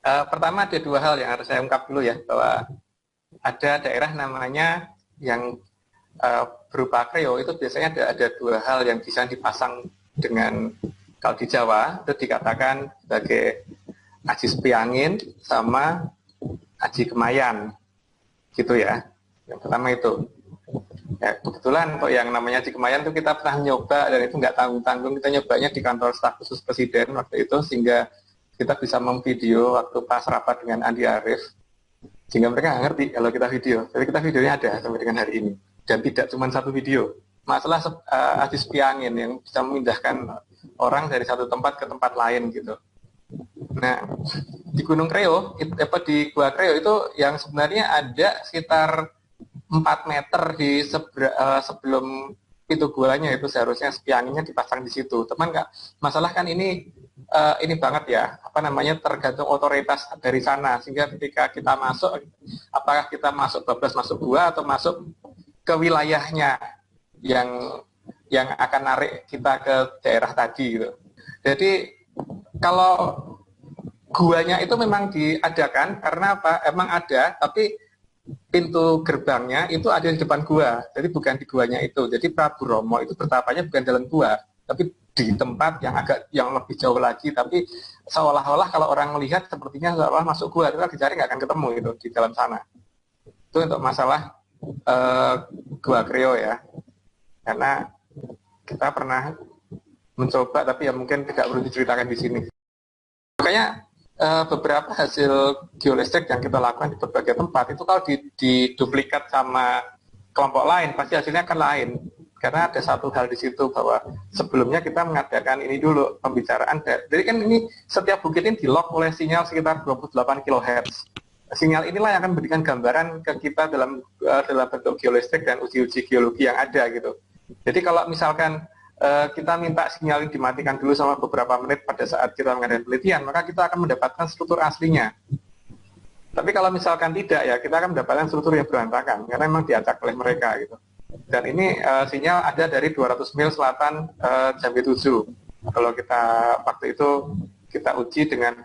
Pertama ada dua hal yang harus saya ungkap dulu ya, bahwa ada daerah namanya yang berupa kreo, itu biasanya ada dua hal yang bisa dipasang dengan, kalau di Jawa itu dikatakan sebagai aji sepi angin sama aji kemayan, gitu ya. Yang pertama itu. Ya, kebetulan kok yang namanya aji kemayan itu kita pernah nyoba, dan itu nggak tanggung-tanggung, kita nyobanya di kantor staf khusus presiden waktu itu, sehingga kita bisa memvideo waktu pas rapat dengan Andi Arief, sehingga mereka nggak ngerti kalau kita video. Jadi kita videonya ada sampai dengan hari ini, dan tidak cuma satu video. Masalah aji sepi angin yang bisa memindahkan orang dari satu tempat ke tempat lain gitu. Nah, di Gunung Kreo, di Gua Kreo itu yang sebenarnya ada sekitar 4 meter di sebelum pintu guanya, itu seharusnya sepi anginnya dipasang di situ. Teman nggak, masalah kan ini banget ya, tergantung otoritas dari sana, sehingga ketika kita masuk, apakah kita masuk bablas masuk gua atau masuk ke wilayahnya yang akan narik kita ke daerah tadi gitu. Jadi kalau guanya itu memang diadakan karena apa? Emang ada, tapi pintu gerbangnya itu ada di depan gua, jadi bukan di guanya itu. Jadi Prabu Romo itu bertapanya bukan dalam gua, tapi di tempat yang lebih jauh lagi. Tapi seolah-olah kalau orang melihat sepertinya seolah masuk gua, itu dicari nggak akan ketemu itu di dalam sana. Itu untuk masalah Gua Kreo ya, karena kita pernah mencoba, tapi ya mungkin tidak perlu diceritakan di sini. Makanya beberapa hasil geolistrik yang kita lakukan di berbagai tempat itu kalau diduplikat sama kelompok lain pasti hasilnya akan lain, karena ada satu hal di situ bahwa sebelumnya kita mengadakan ini dulu pembicaraan. Jadi kan ini setiap bukit ini di-lock oleh sinyal sekitar 28 kHz. Sinyal inilah yang akan memberikan gambaran ke kita dalam bentuk geolistrik dan uji-uji geologi yang ada gitu. Jadi kalau misalkan kita minta sinyal ini dimatikan dulu sama beberapa menit pada saat kita mengadakan penelitian, maka kita akan mendapatkan struktur aslinya. Tapi kalau misalkan tidak, ya kita akan mendapatkan struktur yang berantakan, karena memang diacak oleh mereka gitu. Dan ini sinyal ada dari 200 mil selatan Jambi 7. Kalau kita waktu itu kita uji dengan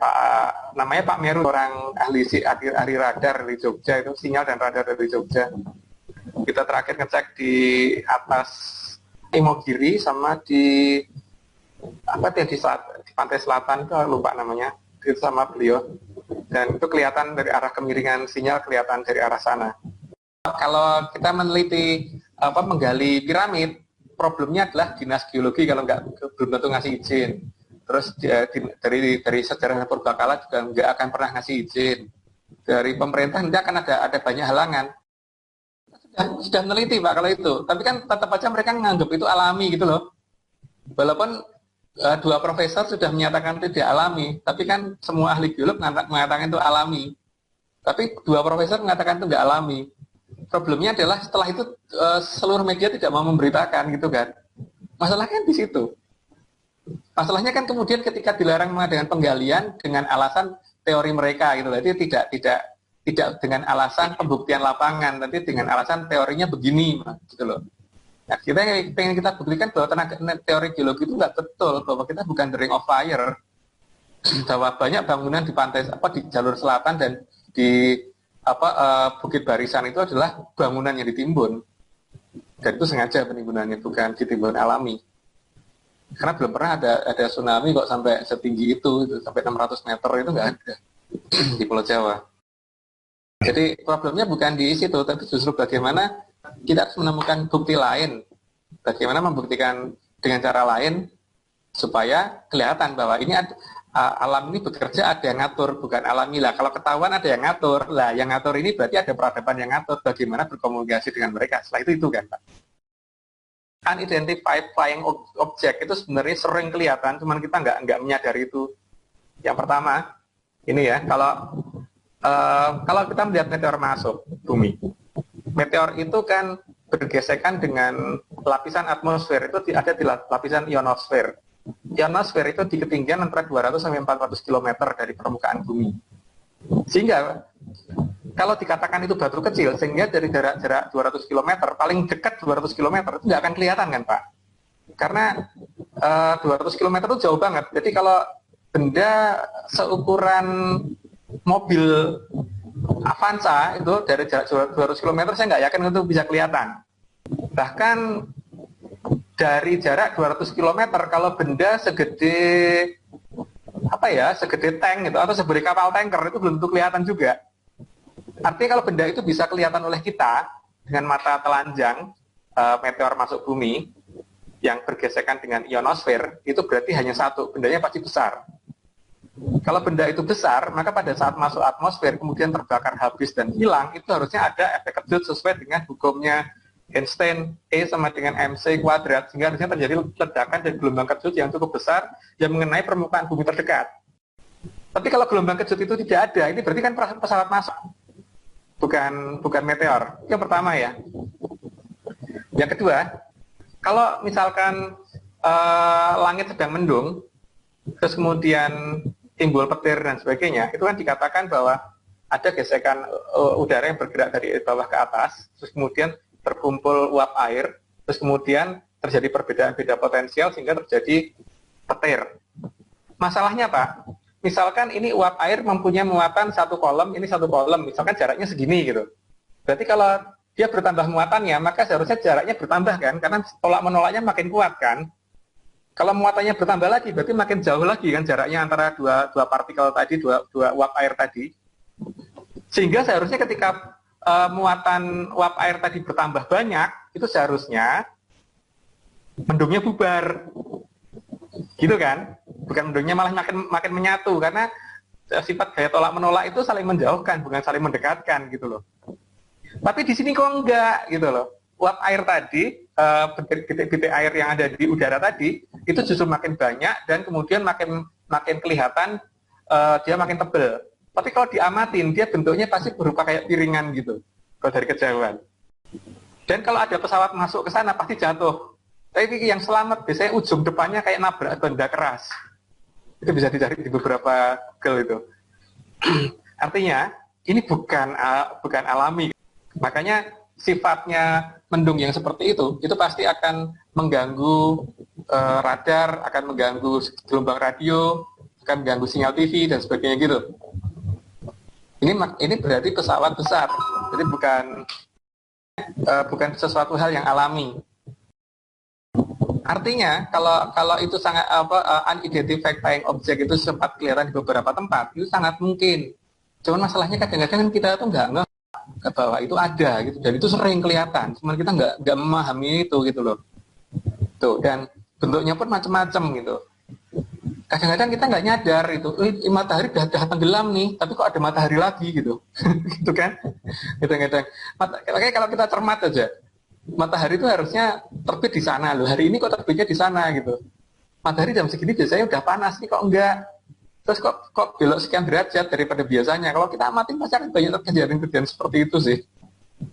namanya Pak Meru, orang ahli radar dari Jogja, itu sinyal dan radar dari Jogja. Kita terakhir ngecek di atas Imogiri sama di pantai selatan, itu lupa namanya, itu sama beliau, dan itu kelihatan dari arah kemiringan sinyal, kelihatan dari arah sana. Kalau kita meneliti menggali piramid, problemnya adalah dinas geologi kalau belum tentu ngasih izin. Terus dari sejarah purbakala juga nggak akan pernah ngasih izin. Dari pemerintah nanti akan ada banyak halangan. Sudah meneliti Pak kalau itu, tapi kan tetap aja mereka menganggap itu alami gitu loh. Walaupun dua profesor sudah menyatakan tidak alami, tapi kan semua ahli geolog mengatakan itu alami. Tapi dua profesor mengatakan itu nggak alami. Problemnya adalah setelah itu seluruh media tidak mau memberitakan gitu kan. Masalahnya di situ. Masalahnya kan kemudian ketika dilarang mengadakan penggalian dengan alasan teori mereka gitu, jadi tidak dengan alasan pembuktian lapangan, nanti dengan alasan teorinya begini, gitu loh. Nah, kita pengen kita buktikan bahwa teori geologi itu nggak betul, bahwa kita bukan the ring of fire, bahwa banyak bangunan di pantai di jalur selatan dan di Bukit Barisan itu adalah bangunan yang ditimbun, dan itu sengaja penimbunannya, bukan ditimbun alami. Karena belum pernah ada tsunami kok sampai setinggi itu sampai 600 meter itu nggak ada di Pulau Jawa. Jadi problemnya bukan di situ, tapi justru bagaimana kita harus menemukan bukti lain, bagaimana membuktikan dengan cara lain supaya kelihatan bahwa ini alam ini bekerja, ada yang ngatur, bukan alami lah. Kalau ketahuan ada yang ngatur, lah yang ngatur ini berarti ada peradaban yang ngatur, bagaimana berkomunikasi dengan mereka. Setelah itu kan Pak. Unidentified flying object itu sebenarnya sering kelihatan, cuman kita nggak menyadari itu. Yang pertama, ini ya, kalau kita melihat meteor masuk bumi, meteor itu kan bergesekan dengan lapisan atmosfer, itu ada di lapisan ionosfer. Ionosfer itu di ketinggian antara 200 sampai 400 km dari permukaan bumi. Sehingga kalau dikatakan itu batu kecil, sehingga dari jarak 200 km, paling dekat 200 km itu nggak akan kelihatan kan Pak? Karena 200 km itu jauh banget. Jadi kalau benda seukuran mobil Avanza itu dari jarak 200 km saya nggak yakin itu bisa kelihatan. Bahkan dari jarak 200 km kalau benda segede segede tank gitu atau segede kapal tanker itu belum tentu kelihatan juga. Artinya kalau benda itu bisa kelihatan oleh kita dengan mata telanjang, meteor masuk bumi yang bergesekan dengan ionosfer, itu berarti hanya satu, bendanya pasti besar. Kalau benda itu besar, maka pada saat masuk atmosfer kemudian terbakar habis dan hilang, itu harusnya ada efek kejut sesuai dengan hukumnya Einstein, E sama dengan MC kuadrat, sehingga harusnya terjadi ledakan dan gelombang kejut yang cukup besar yang mengenai permukaan bumi terdekat. Tapi kalau gelombang kejut itu tidak ada, ini berarti kan pesawat masuk, bukan meteor. Yang pertama ya. Yang kedua, kalau misalkan langit sedang mendung, terus kemudian timbul petir dan sebagainya, itu kan dikatakan bahwa ada gesekan udara yang bergerak dari bawah ke atas, terus kemudian terkumpul uap air, terus kemudian terjadi perbedaan beda potensial sehingga terjadi petir. Masalahnya Pak, misalkan ini uap air mempunyai muatan satu kolom, ini satu kolom, misalkan jaraknya segini gitu. Berarti kalau dia bertambah muatannya, maka seharusnya jaraknya bertambah kan, karena tolak menolaknya makin kuat kan. Kalau muatannya bertambah lagi, berarti makin jauh lagi kan jaraknya antara dua partikel tadi, dua uap air tadi. Sehingga seharusnya ketika muatan uap air tadi bertambah banyak, itu seharusnya mendungnya bubar. Gitu kan? Bukan mendungnya malah makin menyatu, karena sifat gaya tolak menolak itu saling menjauhkan, bukan saling mendekatkan gitu loh. Tapi di sini kok enggak gitu loh. Uap air tadi, titik-titik air yang ada di udara tadi, itu justru makin banyak dan kemudian makin kelihatan dia makin tebal. Tapi kalau diamatin, dia bentuknya pasti berupa kayak piringan gitu, kalau dari kejauhan. Dan kalau ada pesawat masuk ke sana pasti jatuh. Tapi yang selamat biasanya ujung depannya kayak nabrak benda keras. Itu bisa dicari di beberapa Google itu. Artinya ini bukan alami. Makanya sifatnya mendung yang seperti itu pasti akan mengganggu radar, akan mengganggu gelombang radio, akan mengganggu sinyal TV dan sebagainya gitu. Ini berarti pesawat besar, jadi bukan sesuatu hal yang alami. Artinya kalau itu sangat unidentified flying object itu sempat kelihatan di beberapa tempat, itu sangat mungkin. Cuman masalahnya kadang-kadang kita tuh nggak bahwa itu ada gitu, dan itu sering kelihatan, cuman kita nggak memahami itu gitu loh. Tuh, dan bentuknya pun macam-macam gitu. Kadang-kadang kita nggak nyadar itu, matahari udah tenggelam nih, tapi kok ada matahari lagi gitu, gitu kan? Kadang-kadang, makanya kalau kita cermat aja, matahari itu harusnya terbit di sana loh, hari ini kok terbitnya di sana gitu. Matahari jam segini biasanya udah panas nih, kok enggak? Terus kok belok sekian derajat daripada biasanya. Kalau kita amatin pasti akan banyak kejadian-kejadian seperti itu sih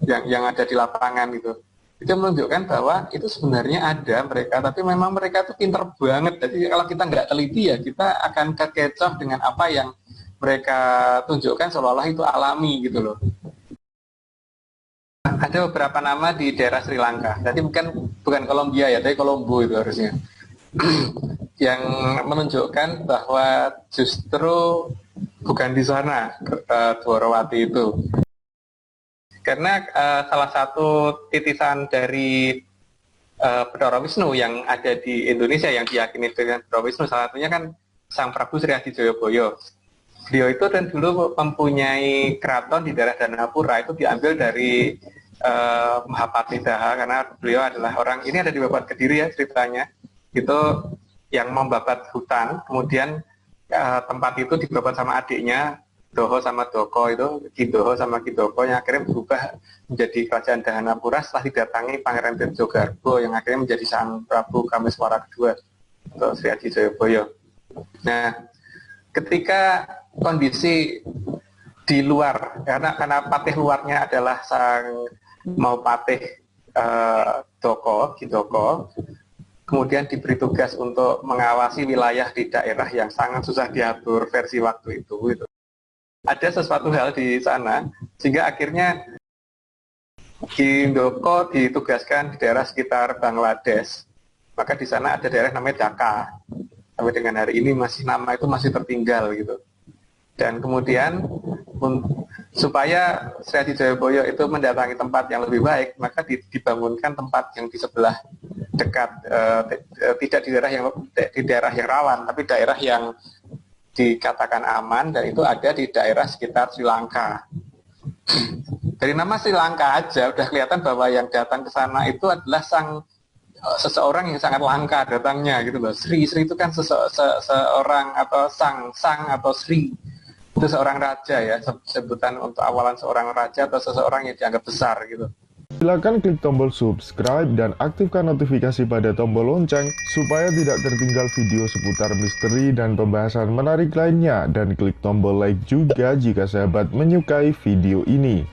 yang ada di lapangan gitu. Itu menunjukkan bahwa itu sebenarnya ada mereka, tapi memang mereka itu pinter banget. Jadi kalau kita nggak teliti ya kita akan kekecoh dengan apa yang mereka tunjukkan seolah-olah itu alami gitu loh. Ada beberapa nama di daerah Sri Lanka. Jadi bukan Kolombia ya, tapi Kolombo itu harusnya. Yang menunjukkan bahwa justru bukan di sana Dwarawati itu. Karena salah satu titisan dari Bathara Wisnu yang ada di Indonesia yang diyakini dengan Bathara Wisnu, salah satunya kan Sang Prabu Sri Adi Joyoboyo. Beliau itu dan dulu mempunyai keraton di daerah Danapura, itu diambil dari Mahapati Daha, karena beliau adalah orang, ini ada di Babat Kediri ya ceritanya, itu yang membabat hutan, kemudian tempat itu dibabat sama adiknya, Doho sama Doko itu, Kidoho sama Kidoko, yang akhirnya berubah menjadi kerajaan Dahanapura setelah didatangi Pangeran Tirtogarbo yang akhirnya menjadi Sang Prabu Kameswara kedua atau Sri Adi Joyoboyo. Nah, ketika kondisi di luar, karena patih luarnya adalah Sang Maupatih Doko, Kidoko, kemudian diberi tugas untuk mengawasi wilayah di daerah yang sangat susah diatur versi waktu itu. Gitu. Ada sesuatu hal di sana, sehingga akhirnya Kidoko ditugaskan di daerah sekitar Bangladesh. Maka di sana ada daerah namanya Dhaka. Sampai dengan hari ini nama itu masih tertinggal gitu. Dan kemudian supaya Sri Adi Joyoboyo itu mendatangi tempat yang lebih baik, maka dibangunkan tempat yang di sebelah dekat, tidak di daerah yang rawan, tapi daerah yang dikatakan aman, dan itu ada di daerah sekitar Sri Lanka. Dari nama Sri Lanka aja udah kelihatan bahwa yang datang ke sana itu adalah seseorang yang sangat langka datangnya gitu loh. Sri itu kan seorang atau sang atau Sri itu seorang raja ya, sebutan untuk awalan seorang raja atau seseorang yang dianggap besar gitu. Silakan klik tombol subscribe dan aktifkan notifikasi pada tombol lonceng supaya tidak tertinggal video seputar misteri dan pembahasan menarik lainnya, dan klik tombol like juga jika sahabat menyukai video ini.